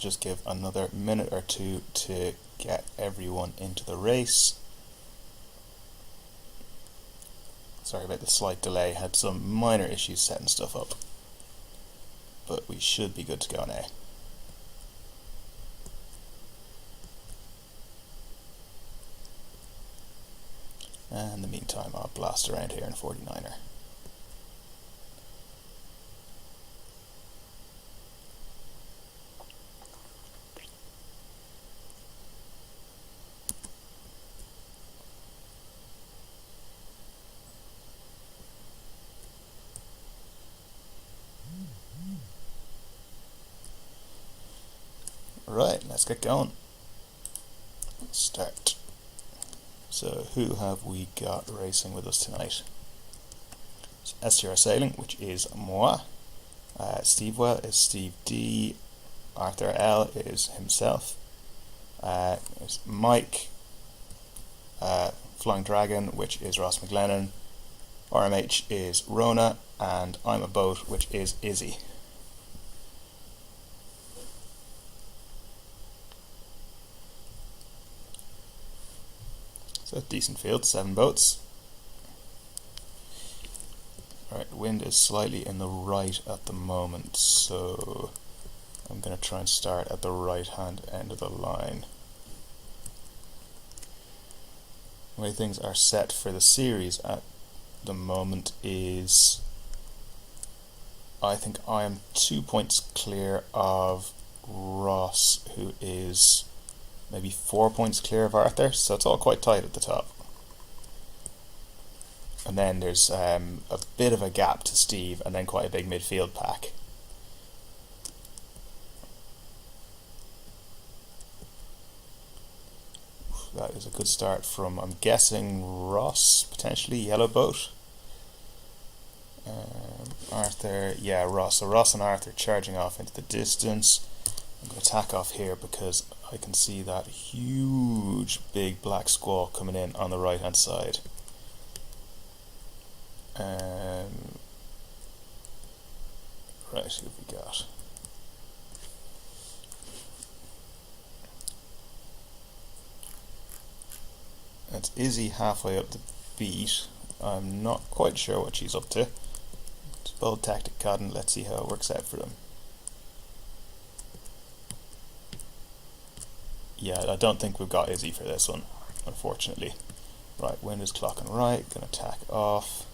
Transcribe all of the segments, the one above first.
just give another minute or two to get everyone into the race. Sorry about the slight delay, had some minor issues setting stuff up, but we should be good to go now. And in the meantime, I'll blast around here in 49er. Right, let's get going. Start. So who have we got racing with us tonight? So STR Sailing, which is moi. Steve Well is Steve D. Arthur L is himself. There's Mike. Flying Dragon, which is Ross McLennan. RMH is Rona, and I'm a Boat, which is Izzy. So decent field, 7 boats. Alright, wind is slightly in the right at the moment, so I'm going to try and start at the right hand end of the line. The way things are set for the series at the moment is I think I am 2 points clear of Ross, who is maybe 4 points clear of Arthur, so it's all quite tight at the top. And then there's a bit of a gap to Steve, and then quite a big midfield pack. That is a good start from, I'm guessing, Ross, potentially Yellow Boat. Arthur, yeah, Ross. So Ross and Arthur charging off into the distance. I'm going to tack off here because I can see that huge big black squall coming in on the right hand side. Right, who have we got? That's Izzy halfway up the beat. I'm not quite sure what she's up to. It's bold tactic cotton, let's see how it works out for them. Yeah, I don't think we've got Izzy for this one, unfortunately. Right, wind is clocking right, gonna tack off.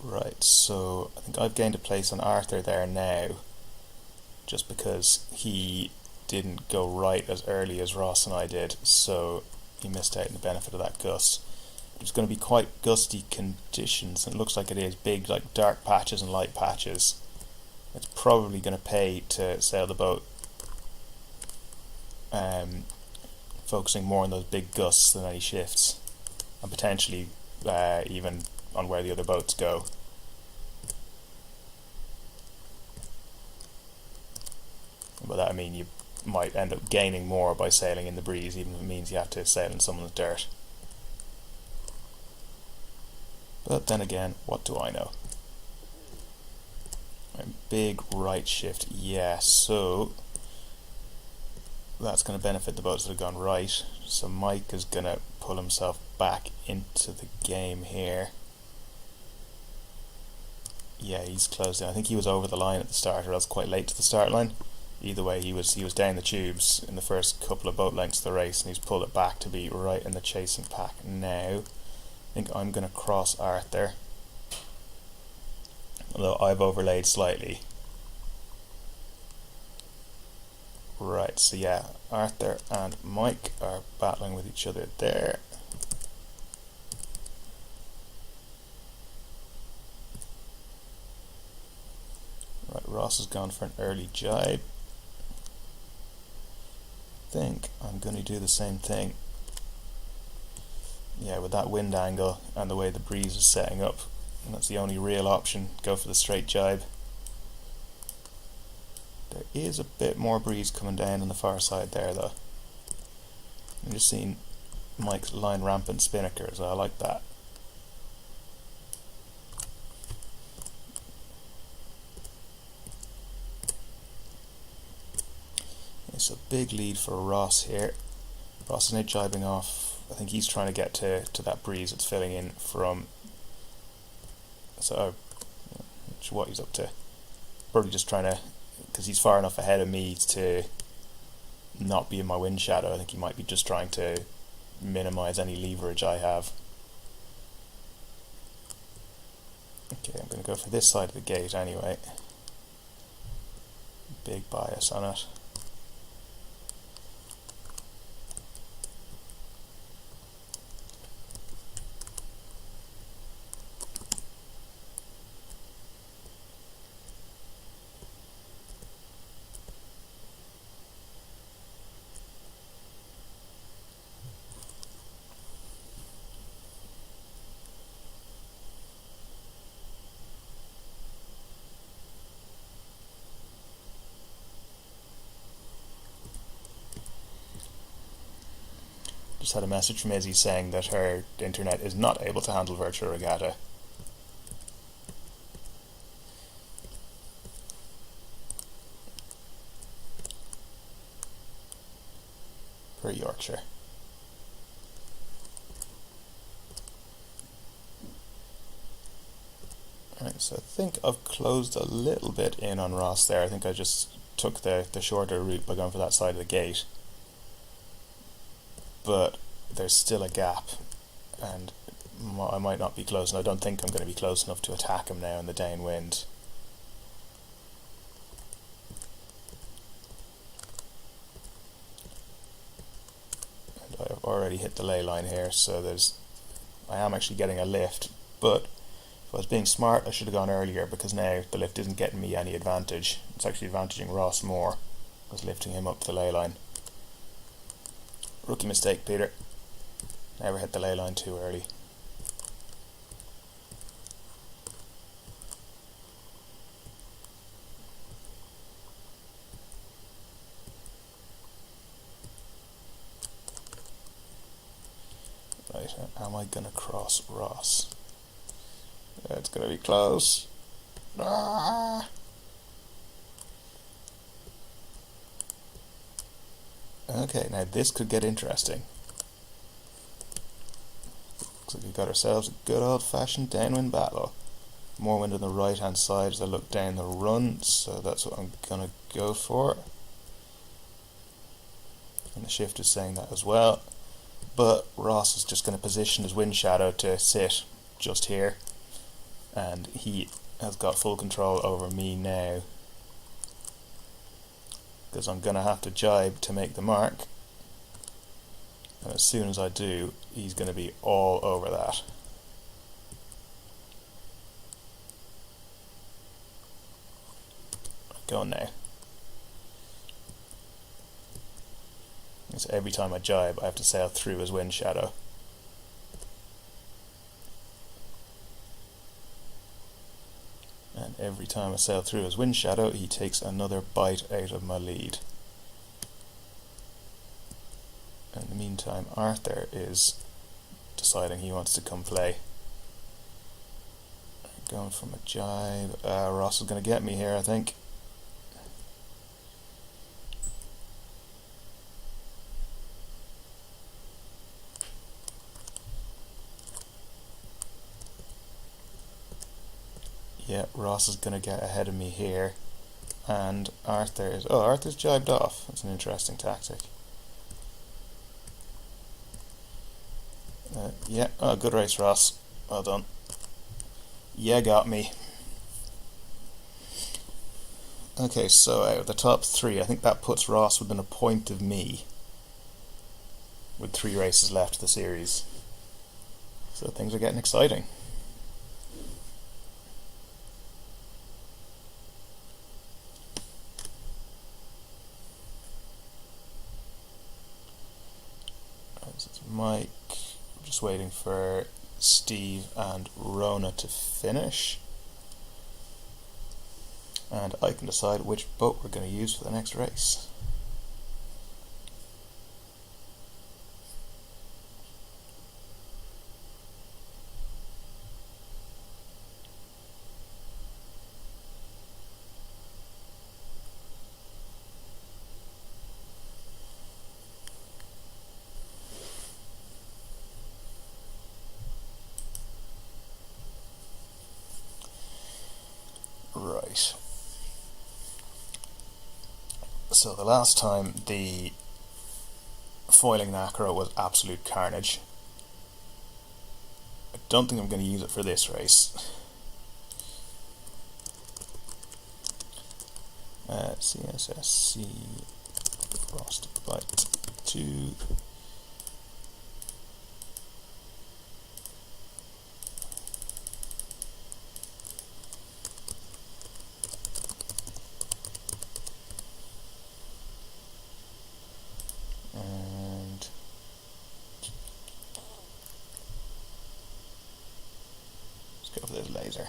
Right, so I think I've gained a place on Arthur there now, just because he didn't go right as early as Ross and I did, so he missed out on the benefit of that gust. There's going to be quite gusty conditions, and it looks like it is big, like dark patches and light patches. It's probably going to pay to sail the boat, focusing more on those big gusts than any shifts, and potentially even on where the other boats go. By that I mean you might end up gaining more by sailing in the breeze, even if it means you have to sail in some of the dirt. But then again, what do I know? Big right shift, yeah, so that's going to benefit the boats that have gone right. So Mike is going to pull himself back into the game here. Yeah, he's closed in. I think he was over the line at the start, or else quite late to the start line. Either way, he was down the tubes in the first couple of boat lengths of the race, and he's pulled it back to be right in the chasing pack now. I think I'm going to cross Arthur, although I've overlaid slightly. Right, so yeah, Arthur and Mike are battling with each other there. Right, Ross has gone for an early jibe. I think I'm going to do the same thing. Yeah, with that wind angle and the way the breeze is setting up, and that's the only real option, go for the straight jibe. There is a bit more breeze coming down on the far side there though. I'm just seeing Mike's line rampant spinnaker, so I like that. It's a big lead for Ross here. Ross is now jibing off. I think he's trying to get to that breeze that's filling in from. So, not sure what he's up to. Probably just trying to, because he's far enough ahead of me to not be in my wind shadow. I think he might be just trying to minimize any leverage I have. Okay, I'm going to go for this side of the gate anyway. Big bias on it. Just had a message from Izzy saying that her internet is not able to handle virtual regatta. For Yorkshire. Alright, so I think I've closed a little bit in on Ross there. I think I just took the shorter route by going for that side of the gate. But there's still a gap, and I might not be close, and I don't think I'm going to be close enough to attack him now in the downwind. And I've already hit the ley line here, so I am actually getting a lift, but if I was being smart I should have gone earlier, because now the lift isn't getting me any advantage. It's actually advantaging Ross more. I was lifting him up the ley line. Rookie mistake, Peter. Never hit the ley line too early. Right, am I going to cross Ross? It's going to be close. Ah! Okay, now this could get interesting. Looks like we've got ourselves a good old-fashioned downwind battle. More wind on the right-hand side as I look down the run, so that's what I'm going to go for. And the shift is saying that as well. But Ross is just going to position his wind shadow to sit just here. And he has got full control over me now, because I'm going to have to jibe to make the mark, and as soon as I do, he's going to be all over that. Go on now. So every time I jibe I have to sail through his wind shadow. And every time I sail through his wind shadow, he takes another bite out of my lead. In the meantime, Arthur is deciding he wants to come play. Going from a jibe. Ross is going to get me here, I think. Yeah, Ross is going to get ahead of me here, and Arthur's jibed off. That's an interesting tactic. Yeah, good race, Ross. Well done. Yeah, got me. Okay, so out of the top three, I think that puts Ross within a point of me, with 3 races left of the series. So things are getting exciting. Mike, just waiting for Steve and Rona to finish, and I can decide which boat we're going to use for the next race. Right. So the last time the foiling macro was absolute carnage. I don't think I'm going to use it for this race. CSSC Frostbite 2. And let's go for this laser.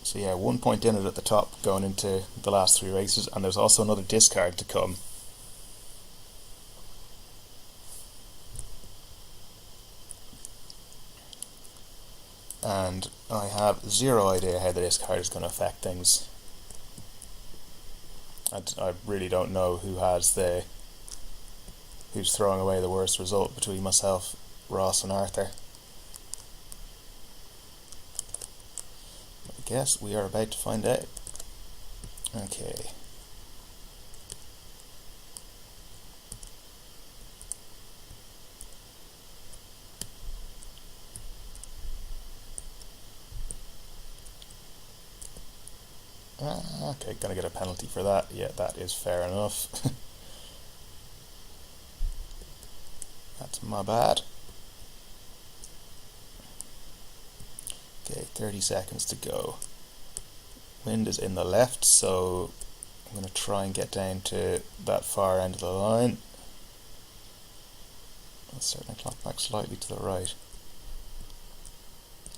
So yeah, 1 point in it at the top going into the last 3 races, and there's also another discard to come. And I have zero idea how the discard is going to affect things. I really don't know who's throwing away the worst result between myself, Ross and Arthur. I guess we are about to find out. Okay. Okay, gonna get a penalty for that. Yeah, that is fair enough. That's my bad. Okay, 30 seconds to go. Wind is in the left, so I'm going to try and get down to that far end of the line. Let's certainly clock back slightly to the right.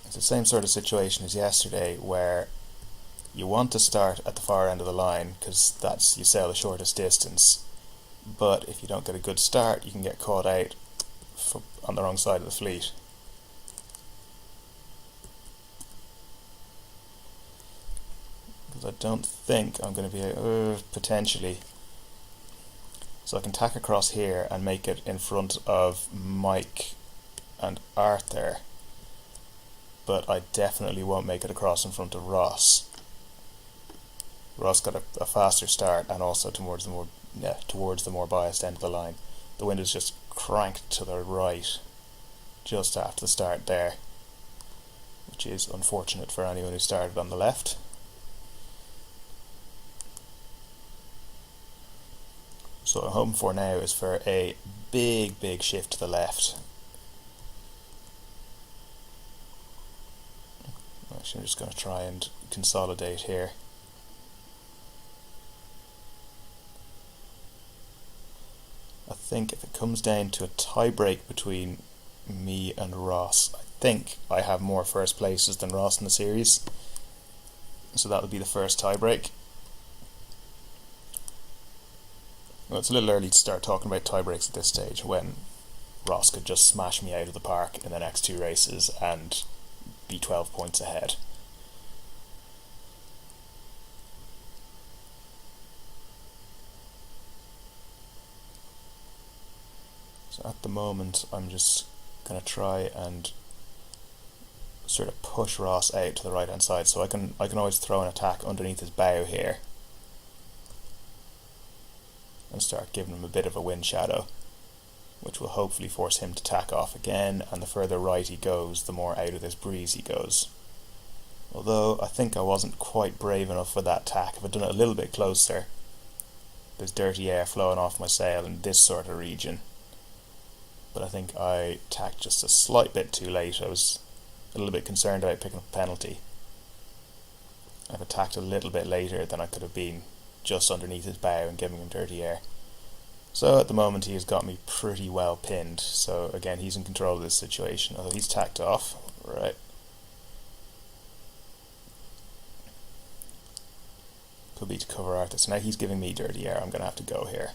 It's the same sort of situation as yesterday, where you want to start at the far end of the line because you sail the shortest distance, but if you don't get a good start you can get caught out on the wrong side of the fleet. Because I don't think I'm going to be potentially. So I can tack across here and make it in front of Mike and Arthur, but I definitely won't make it across in front of Ross. Ross got a faster start and also towards the more biased end of the line. The wind is just cranked to the right just after the start there, which is unfortunate for anyone who started on the left. So what I'm hoping for now is for a big shift to the left. Actually, I'm just going to try and consolidate here. I think if it comes down to a tie break between me and Ross, I think I have more first places than Ross in the series, so that would be the first tie break. Well, it's a little early to start talking about tie breaks at this stage when Ross could just smash me out of the park in the next 2 races and be 12 points ahead. So at the moment I'm just going to try and sort of push Ross out to the right hand side, so I can always throw an attack underneath his bow here and start giving him a bit of a wind shadow, which will hopefully force him to tack off again, and the further right he goes the more out of this breeze he goes. Although I think I wasn't quite brave enough for that tack. If I'd done it a little bit closer, there's dirty air flowing off my sail in this sort of region. But I think I tacked just a slight bit too late. I was a little bit concerned about picking up a penalty. If I tacked a little bit later, then I could have been just underneath his bow and giving him dirty air. So at the moment he has got me pretty well pinned. So again, he's in control of this situation, although he's tacked off. Right. would be to cover Arthur. So now he's giving me dirty air. I'm going to have to go here.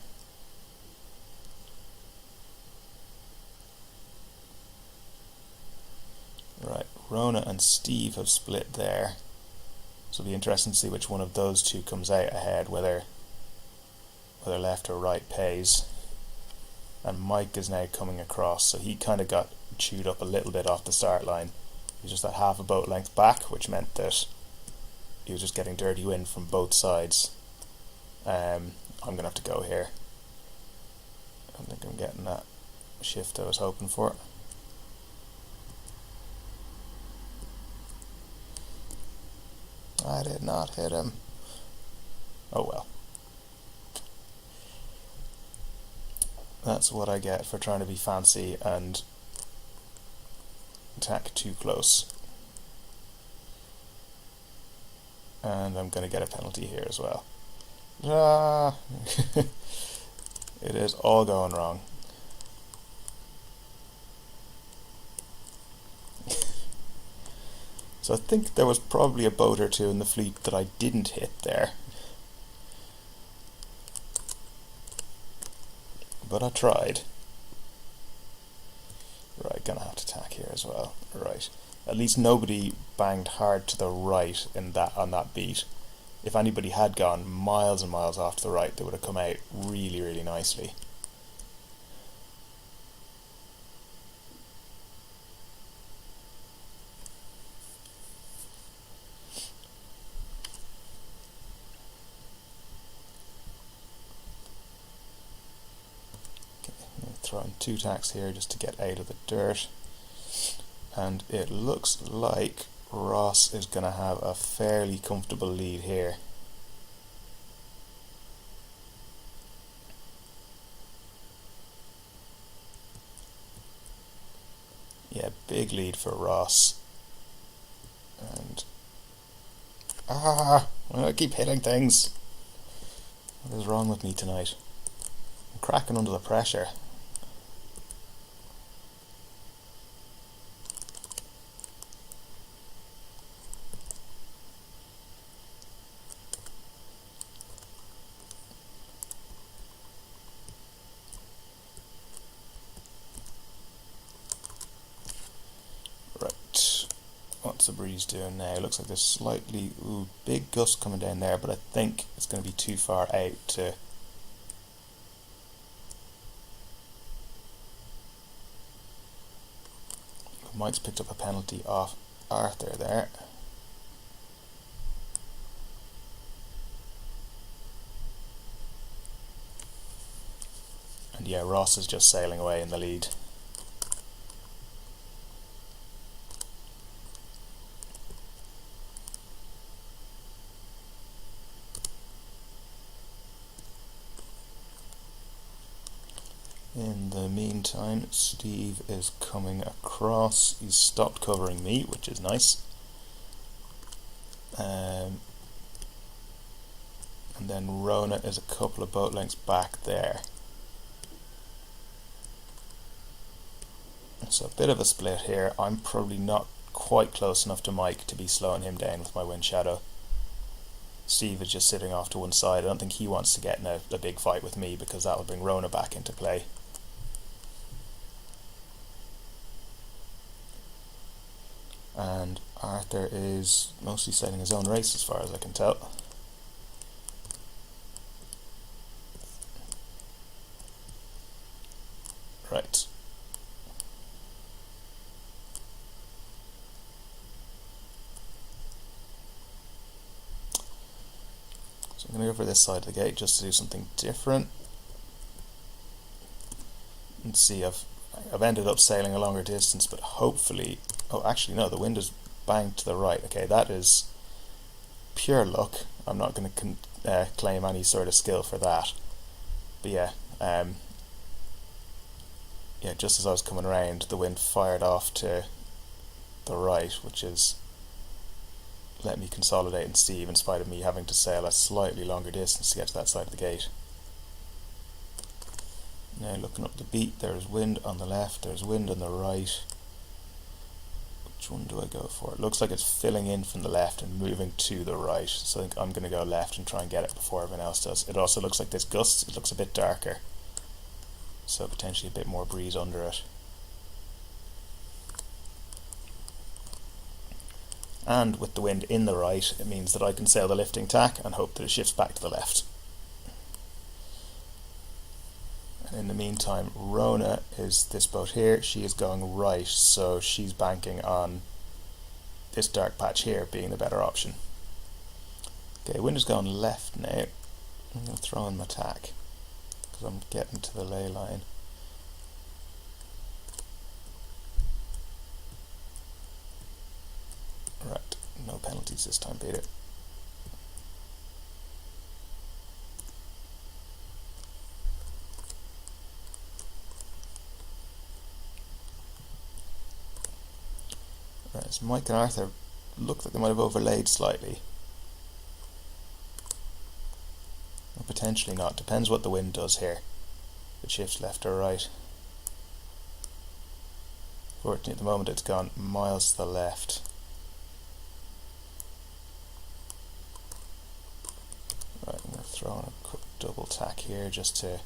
Right, Rona and Steve have split there. So it'll be interesting to see which one of those two comes out ahead, whether left or right pays. And Mike is now coming across, so he kind of got chewed up a little bit off the start line. He was just that half a boat length back, which meant that he was just getting dirty wind from both sides. I'm going to have to go here. I don't think I'm getting that shift I was hoping for. I did not hit him. Oh well. That's what I get for trying to be fancy and attack too close. And I'm going to get a penalty here as well. Ah! It is all going wrong. So I think there was probably a boat or two in the fleet that I didn't hit there. But I tried. Right, gonna have to attack here as well. Right. At least nobody banged hard to the right on that beat. If anybody had gone miles and miles off to the right, they would have come out really, really nicely. Throwing 2 tacks here just to get out of the dirt, and it looks like Ross is going to have a fairly comfortable lead here. Yeah, big lead for Ross. And I keep hitting things. What is wrong with me tonight? I'm cracking under the pressure. What's the breeze doing now? Looks like there's slightly big gust coming down there, but I think it's going to be too far out to Mike's picked up a penalty off Arthur there. And yeah, Ross is just sailing away in the lead. In the meantime, Steve is coming across. He's stopped covering me, which is nice. And then Rona is a couple of boat lengths back there. So a bit of a split here. I'm probably not quite close enough to Mike to be slowing him down with my wind shadow. Steve is just sitting off to one side. I don't think he wants to get in a big fight with me, because that will bring Rona back into play. And Arthur is mostly sailing his own race as far as I can tell. Right. So I'm going to go for this side of the gate just to do something different. And see, I've ended up sailing a longer distance, but hopefully... Oh, actually no, the wind is banged to the right. Okay, that is pure luck. I'm not going to claim any sort of skill for that. But yeah, yeah, just as I was coming around, the wind fired off to the right, which is let me consolidate and Steve, in spite of me having to sail a slightly longer distance to get to that side of the gate. Now looking up the beat, there's wind on the left, there's wind on the right. Which one do I go for? It looks like it's filling in from the left and moving to the right, so I think I'm going to go left and try and get it before everyone else does. It also looks like this gust, it looks a bit darker, so potentially a bit more breeze under it. And with the wind in the right, it means that I can sail the lifting tack and hope that it shifts back to the left. And in the meantime, Rona is this boat here. She is going right, so she's banking on this dark patch here being the better option. Okay, wind is going left now. I'm going to throw in my tack because I'm getting to the ley line. Right, no penalties this time, Peter. Right, so Mike and Arthur look like they might have overlaid slightly. Or potentially not, depends what the wind does here. If it shifts left or right. Fortunately at the moment it's gone miles to the left. Right, I'm going to throw in a quick double tack here just to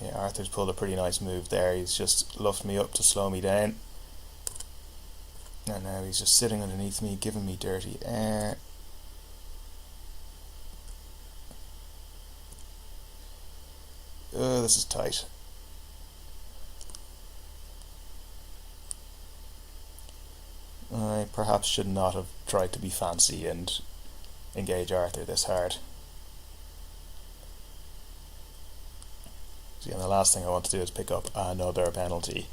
Okay, Arthur's pulled a pretty nice move there. He's just luffed me up to slow me down. And now he's just sitting underneath me, giving me dirty air. Oh, this is tight. I perhaps should not have tried to be fancy and engage Arthur this hard. See, and the last thing I want to do is pick up another penalty.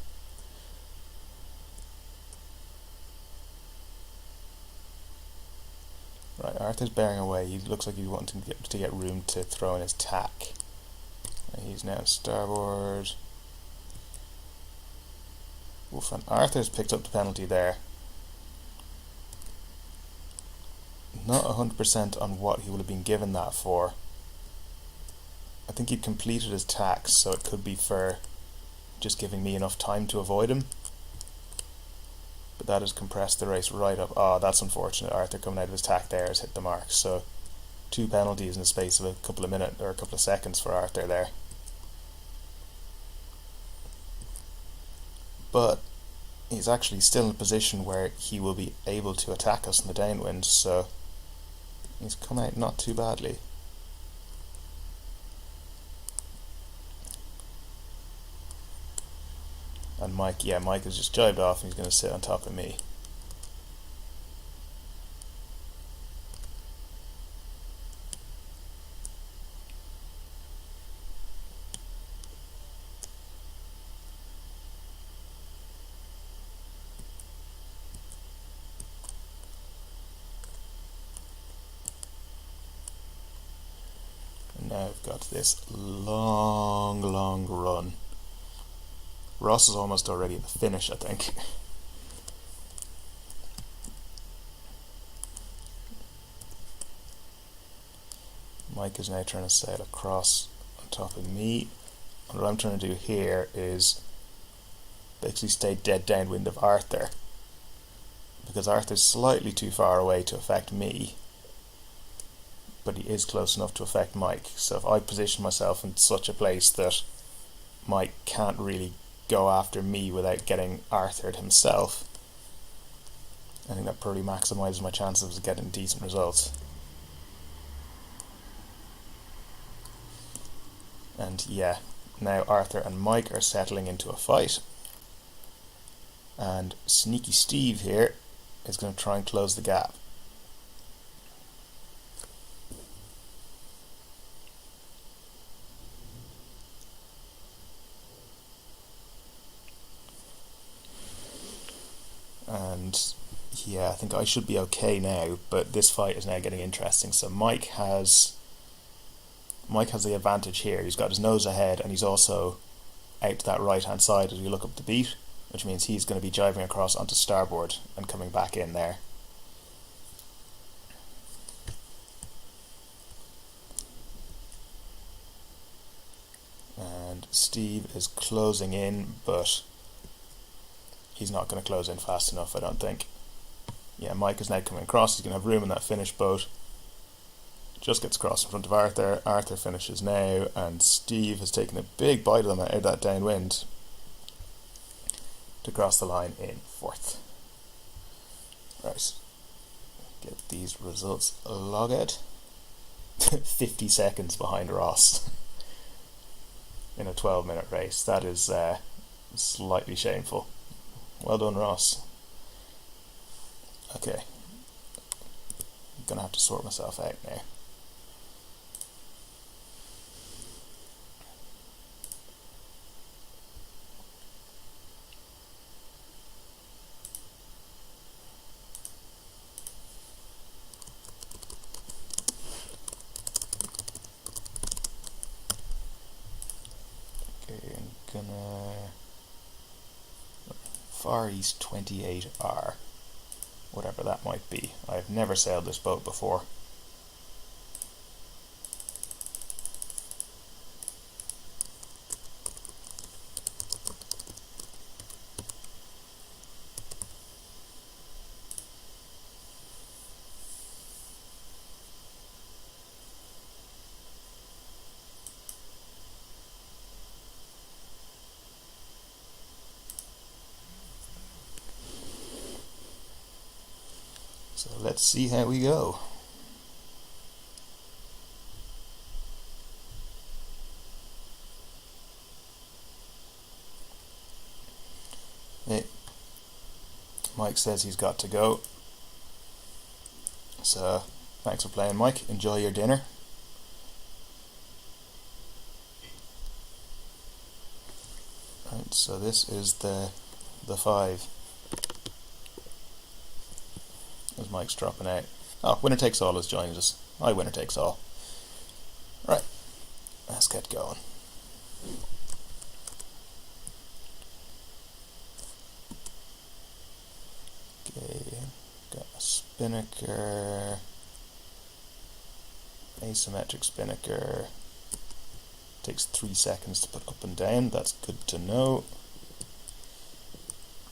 Right, Arthur's bearing away. He looks like he's wanting to get room to throw in his tack. And he's now starboard. Oof, and Arthur's picked up the penalty there. Not 100% on what he would have been given that for. I think he'd completed his tack, so it could be for just giving me enough time to avoid him. But that has compressed the race right up. Oh, that's unfortunate. Arthur coming out of his tack there has hit the mark. So 2 penalties in the space of a couple of minutes or a couple of seconds for Arthur there. But he's actually still in a position where he will be able to attack us in the downwind, so he's come out not too badly. And Mike has just jibed off and he's going to sit on top of me. And now I've got this long run. Ross is almost already at the finish, I think. Mike is now trying to sail across on top of me. And what I'm trying to do here is basically stay dead downwind of Arthur, because Arthur's slightly too far away to affect me, but he is close enough to affect Mike. So if I position myself in such a place that Mike can't really go after me without getting Arthur himself, I think that probably maximises my chances of getting decent results. And yeah, now Arthur and Mike are settling into a fight, and Sneaky Steve here is going to try and close the gap. And yeah, I think I should be okay now, but this fight is now getting interesting. So Mike has the advantage here. He's got his nose ahead, and he's also out to that right hand side as we look up the beat, which means he's going to be driving across onto starboard and coming back in there. Steve is closing in, but he's not going to close in fast enough, I don't think. Yeah, Mike is now coming across. He's going to have room in that finish boat. Just gets across in front of Arthur. Arthur finishes now, and Steve has taken a big bite of them out of that downwind to cross the line in 4th. Right, get these results logged. 50 seconds behind Ross in a 12-minute race. That is slightly shameful. Well done, Ross. Okay, I'm gonna have to sort myself out now. Far East 28R, whatever that might be. I've never sailed this boat before. So let's see how we go. Hey, Mike says he's got to go. So thanks for playing, Mike. Enjoy your dinner. Right, so this is the 5. As Mike's dropping out. Oh, Winner Takes All has joined us. Hi, Winner Takes All. Right, let's get going. Okay, got a spinnaker, asymmetric spinnaker. Takes 3 seconds to put up and down. That's good to know.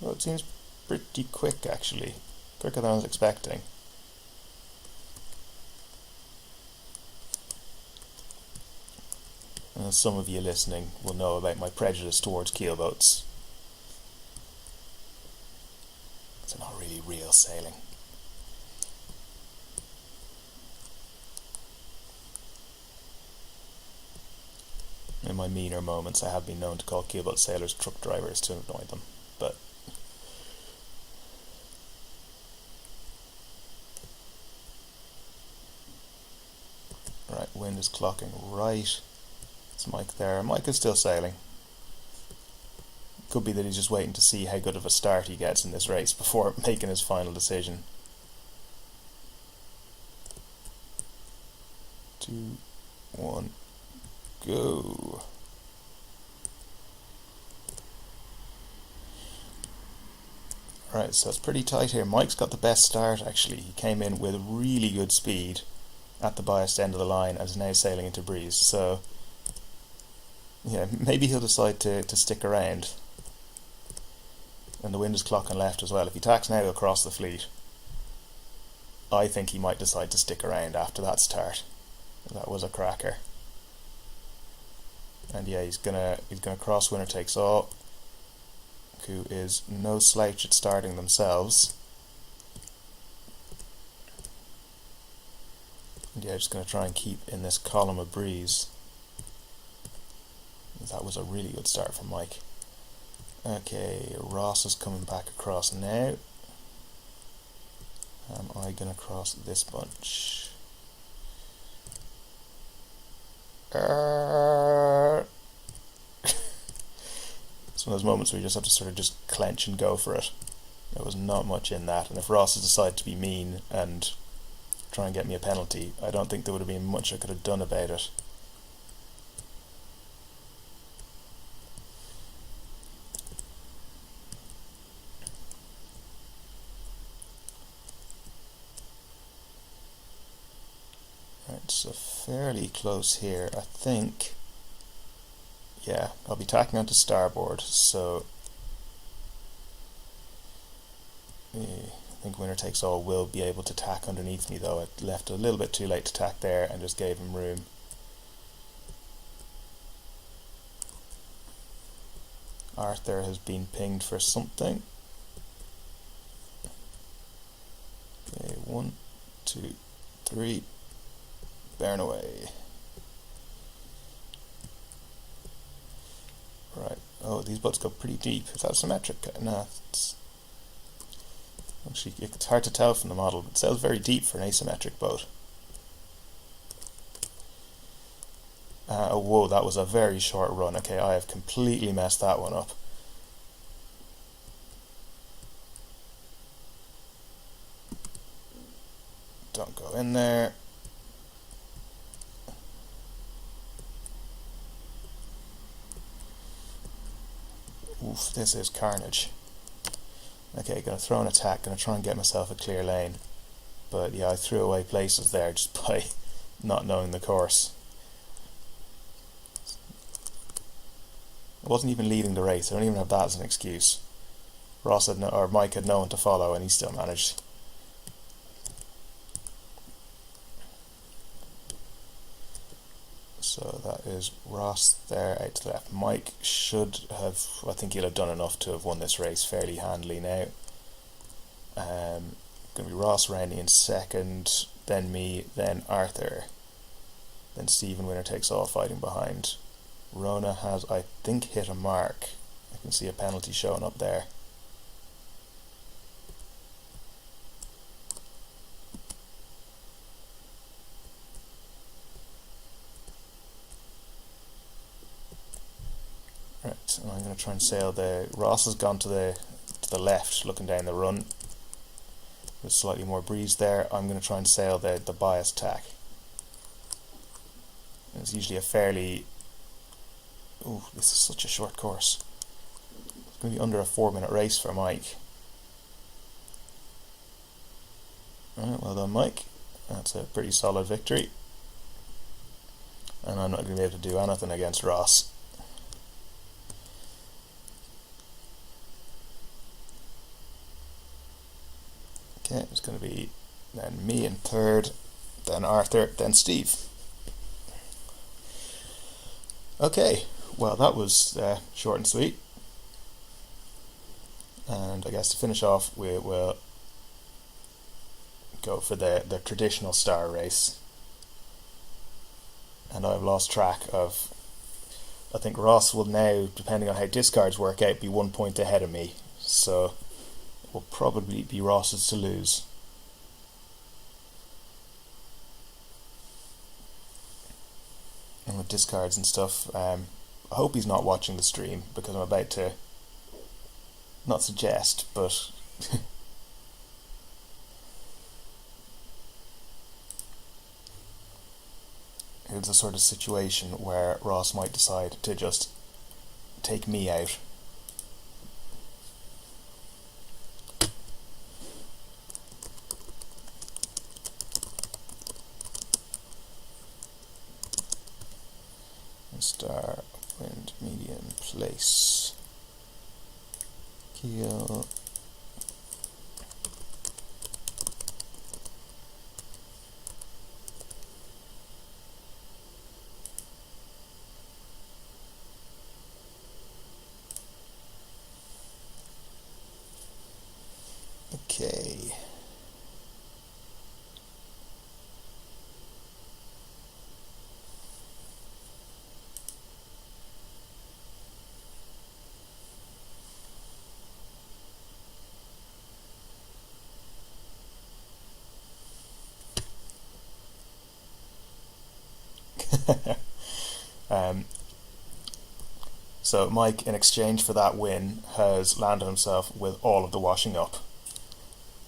Well, it seems pretty quick actually. Quicker than I was expecting. As some of you listening will know about my prejudice towards keelboats. It's not really real sailing. In my meaner moments I have been known to call keelboat sailors truck drivers to annoy them, but right, wind is clocking right. It's Mike there. Mike is still sailing. Could be that he's just waiting to see how good of a start he gets in this race before making his final decision. 2, 1, go. Right, so it's pretty tight here. Mike's got the best start actually. He came in with really good speed at the biased end of the line and is now sailing into breeze. So yeah, maybe he'll decide to stick around. And the wind is clocking left as well. If he tacks now across the fleet, I think he might decide to stick around after that start. That was a cracker. And yeah, he's gonna cross Winner Takes All, who is no slouch at starting themselves. And yeah, just gonna try and keep in this column of breeze. That was a really good start from Mike. Okay, Ross is coming back across now. Am I gonna cross this bunch? It's one of those moments where you just have to sort of just clench and go for it. There was not much in that, and if Ross has decided to be mean and try and get me a penalty, I don't think there would have been much I could have done about it. Right, so fairly close here. I think, yeah, I'll be tacking onto starboard, so I think winner takes all will be able to tack underneath me, though. I left a little bit too late to tack there and just gave him room. Arthur has been pinged for something. Okay, 1, 2, 3, bearing away. Right, oh, these boats go pretty deep. Is that symmetric? No, it's actually, it's hard to tell from the model, but it sails very deep for an asymmetric boat. Oh, whoa, that was a very short run. Okay, I have completely messed that one up. Don't go in there. Oof, this is carnage. Okay, gonna throw an attack, gonna try and get myself a clear lane. But yeah, I threw away places there just by not knowing the course. I wasn't even leading the race. I don't even have that as an excuse. Ross had or Mike had no one to follow, and he still managed. So that is Ross there out to the left. Mike should have, I think he'll have done enough to have won this race fairly handily now. Going to be Ross rounding in second, then me, then Arthur, then Stephen, winner takes all, fighting behind. Rona has, I think, hit a mark. I can see a penalty showing up there. Right, and I'm going to try and sail the... Ross has gone to the left, looking down the run. There's slightly more breeze there. I'm going to try and sail the bias tack. And it's usually a fairly... Ooh, this is such a short course. It's going to be under a 4-minute race for Mike. Alright, well done, Mike. That's a pretty solid victory. And I'm not going to be able to do anything against Ross. Okay, it's going to be then me in third, then Arthur, then Steve. Okay. Well, that was short and sweet. And I guess to finish off, we will go for the traditional star race. And I've lost track of... I think Ross will now, depending on how discards work out, be 1 point ahead of me. So it will probably be Ross's to lose. And with discards and stuff... I hope he's not watching the stream, because I'm about to not suggest, but it's a sort of situation where Ross might decide to just take me out. Star, wind, medium, place, keel, okay. So Mike, in exchange for that win, has landed himself with all of the washing up.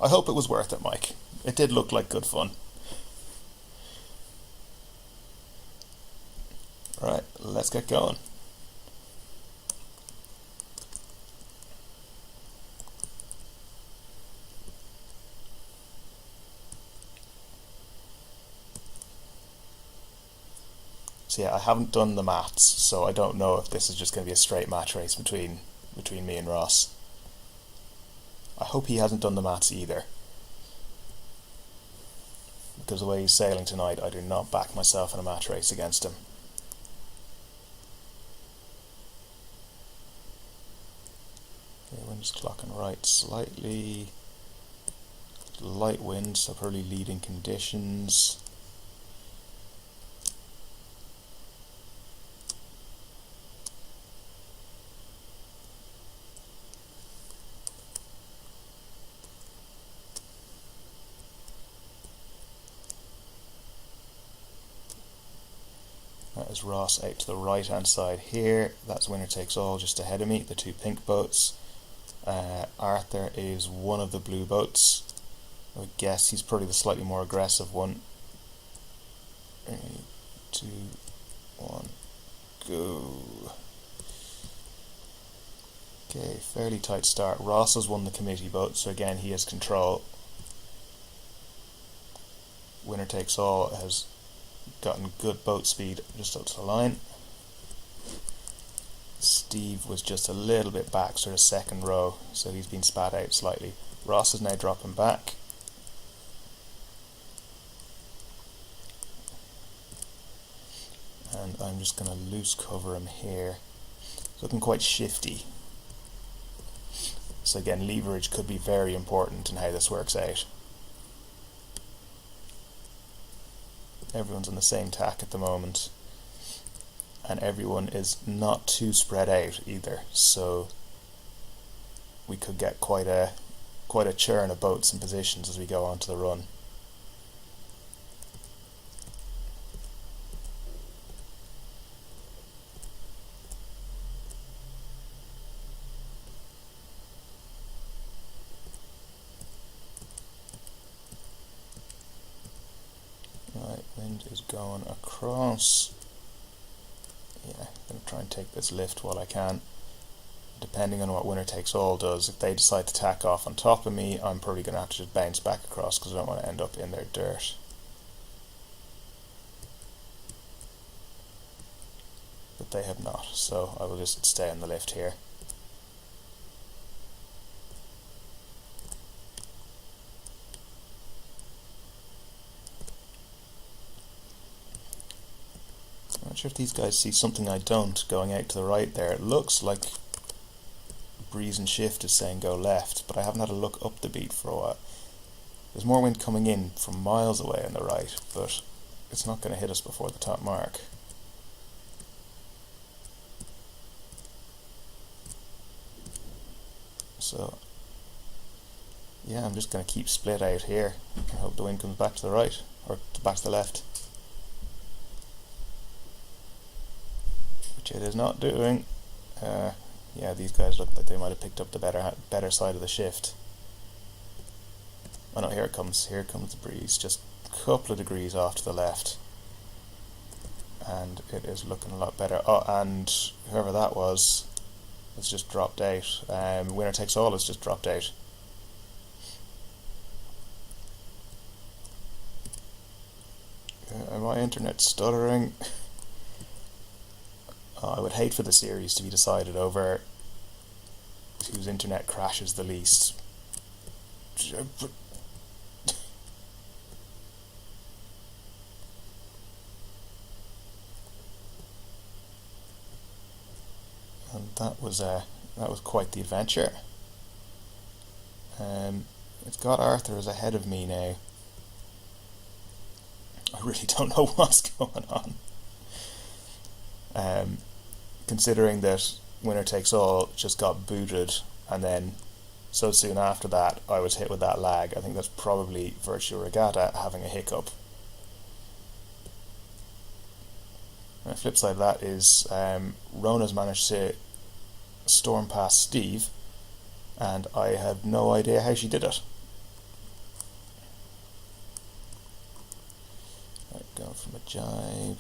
I hope it was worth it, Mike. It did look like good fun. Right, let's get going. So yeah, I haven't done the maths, so I don't know if this is just going to be a straight match race between me and Ross. I hope he hasn't done the maths either, because the way he's sailing tonight, I do not back myself in a match race against him. Okay, wind's clocking right slightly. Light wind, so probably leading conditions. That is Ross out to the right hand side here. That's winner takes all just ahead of me, the two pink boats. Arthur is one of the blue boats. I would guess he's probably the slightly more aggressive one. 3, 2, 1, go. Okay, fairly tight start. Ross has won the committee boat, so again he has control. Winner takes all has gotten good boat speed just up to the line. Steve was just a little bit back, sort of second row, so he's been spat out slightly. Ross is now dropping back. And I'm just going to loose cover him here. It's looking quite shifty. So again, leverage could be very important in how this works out. Everyone's on the same tack at the moment, and everyone is not too spread out either, so we could get quite a churn of boats and positions as we go on to the run. Right, wind is going across. Yeah, I'm going to try and take this lift while I can. Depending on what winner takes all does, if they decide to tack off on top of me, I'm probably going to have to just bounce back across because I don't want to end up in their dirt. But they have not, so I will just stay on the lift here. I'm not sure if these guys see something I don't going out to the right there. It looks like breeze and shift is saying go left, but I haven't had a look up the beat for a while. There's more wind coming in from miles away on the right, but it's not going to hit us before the top mark. So yeah, I'm just going to keep split out here and hope the wind comes back to the right, or back to the left. Which it is not doing. Yeah, these guys look like they might have picked up the better side of the shift. Oh no, here it comes the breeze, just a couple of degrees off to the left. And it is looking a lot better. Oh, and whoever that was has just dropped out. Winner takes all has just dropped out. My internet stuttering. I would hate for the series to be decided over whose internet crashes the least. And that was quite the adventure. It's got Arthur as ahead of me now. I really don't know what's going on. Considering that winner takes all just got booted, and then so soon after that I was hit with that lag. I think that's probably Virtual Regatta having a hiccup. And the flip side of that is Rona's managed to storm past Steve, and I have no idea how she did it. Right, going from a jibe.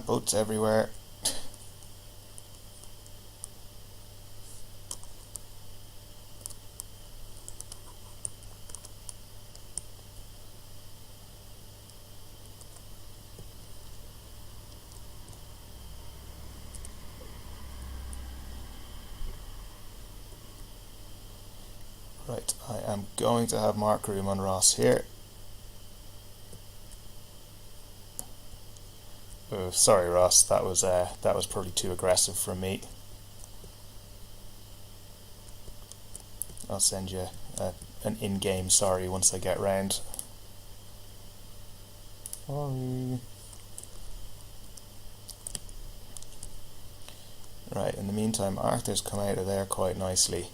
Boats everywhere. Right, I am going to have mark room on Ross here. Oh, sorry, Ross. That was probably too aggressive from me. I'll send you an in-game sorry once I get round. Sorry. Right. In the meantime, Arthur's come out of there quite nicely.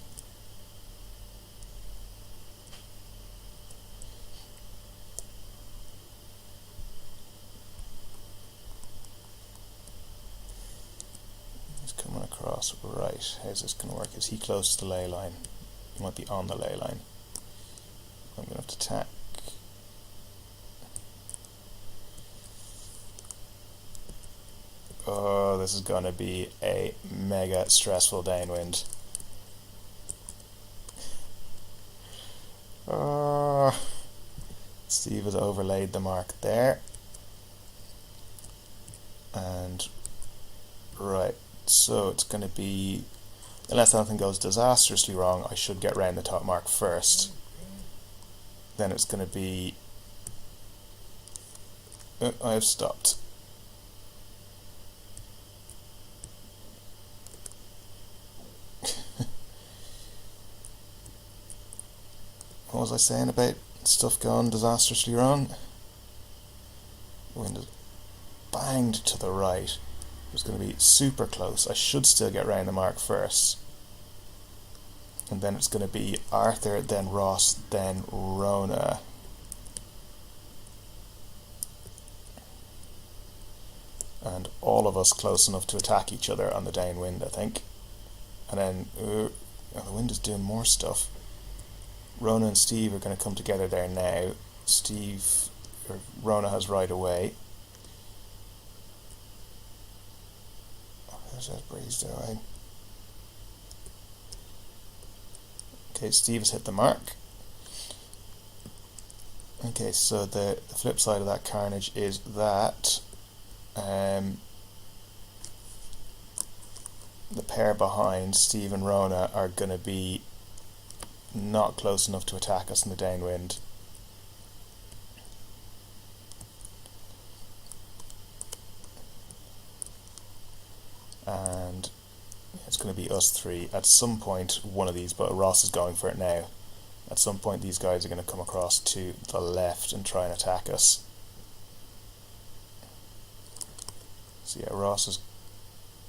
Across. Right, how's this going to work? Is he close to the ley line? He might be on the ley line. I'm going to have to attack. Oh, this is going to be a mega stressful downwind. Steve has overlaid the mark there. And right. So it's going to be, unless anything goes disastrously wrong, I should get round the top mark first. Then it's going to be, I have stopped. What was I saying about stuff going disastrously wrong? Wind is banged to the right. It's going to be super close. I should still get round the mark first. And then it's going to be Arthur, then Ross, then Rona. And all of us close enough to attack each other on the downwind, I think. And then, oh, the wind is doing more stuff. Rona and Steve are going to come together there now. Rona has right away. There's that breeze doing. Okay, Steve has hit the mark. Okay, so the flip side of that carnage is that the pair behind, Steve and Rona, are going to be not close enough to attack us in the downwind. And it's going to be us three. At some point, one of these, but Ross is going for it now. At some point, these guys are going to come across to the left and try and attack us. So yeah, Ross is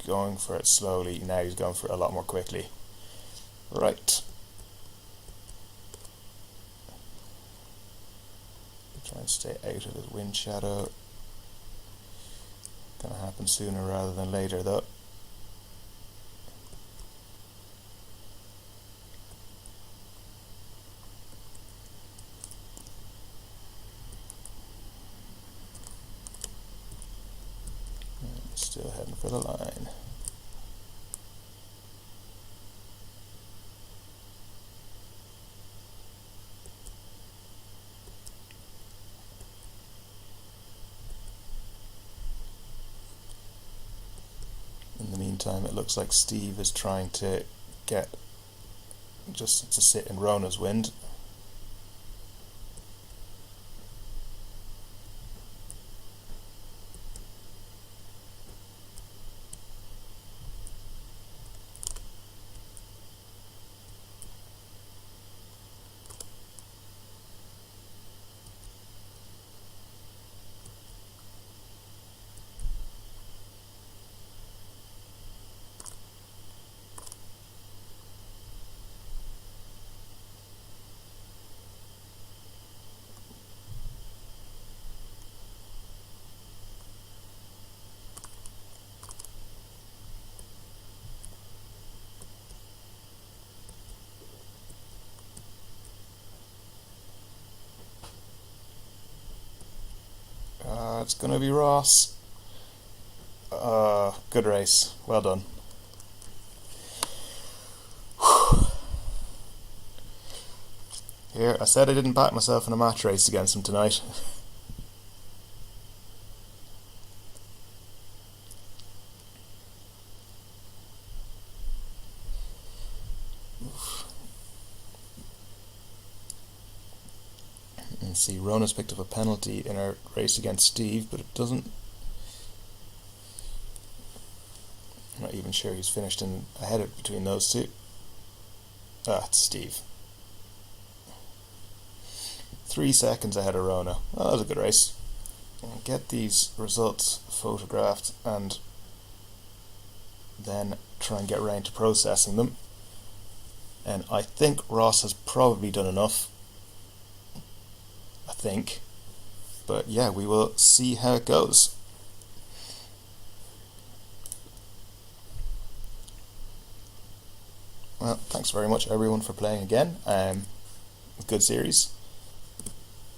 going for it slowly. Now he's going for it a lot more quickly. Right. Try and stay out of the wind shadow. Gonna happen sooner rather than later, though. Still heading for the line. In the meantime, it looks like Steve is trying to get just to sit in Rona's wind. It's gonna be Ross. Good race. Well done. Here, I said I didn't back myself in a match race against him tonight. And see, Rona's picked up a penalty in our race against Steve, but it doesn't... I'm not even sure who's finished in ahead of between those two. It's Steve. 3 seconds ahead of Rona. Well, that was a good race. I'll get these results photographed and then try and get around to processing them. And I think Ross has probably done enough. I think. But yeah, we will see how it goes. Well, thanks very much everyone for playing again. Good series.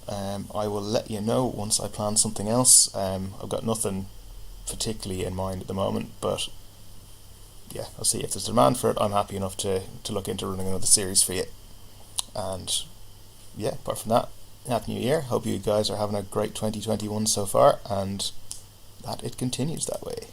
I will let you know once I plan something else. I've got nothing particularly in mind at the moment, but yeah, I'll see if there's demand for it. I'm happy enough to look into running another series for you. And yeah, apart from that, Happy New Year. Hope you guys are having a great 2021 so far, and that it continues that way.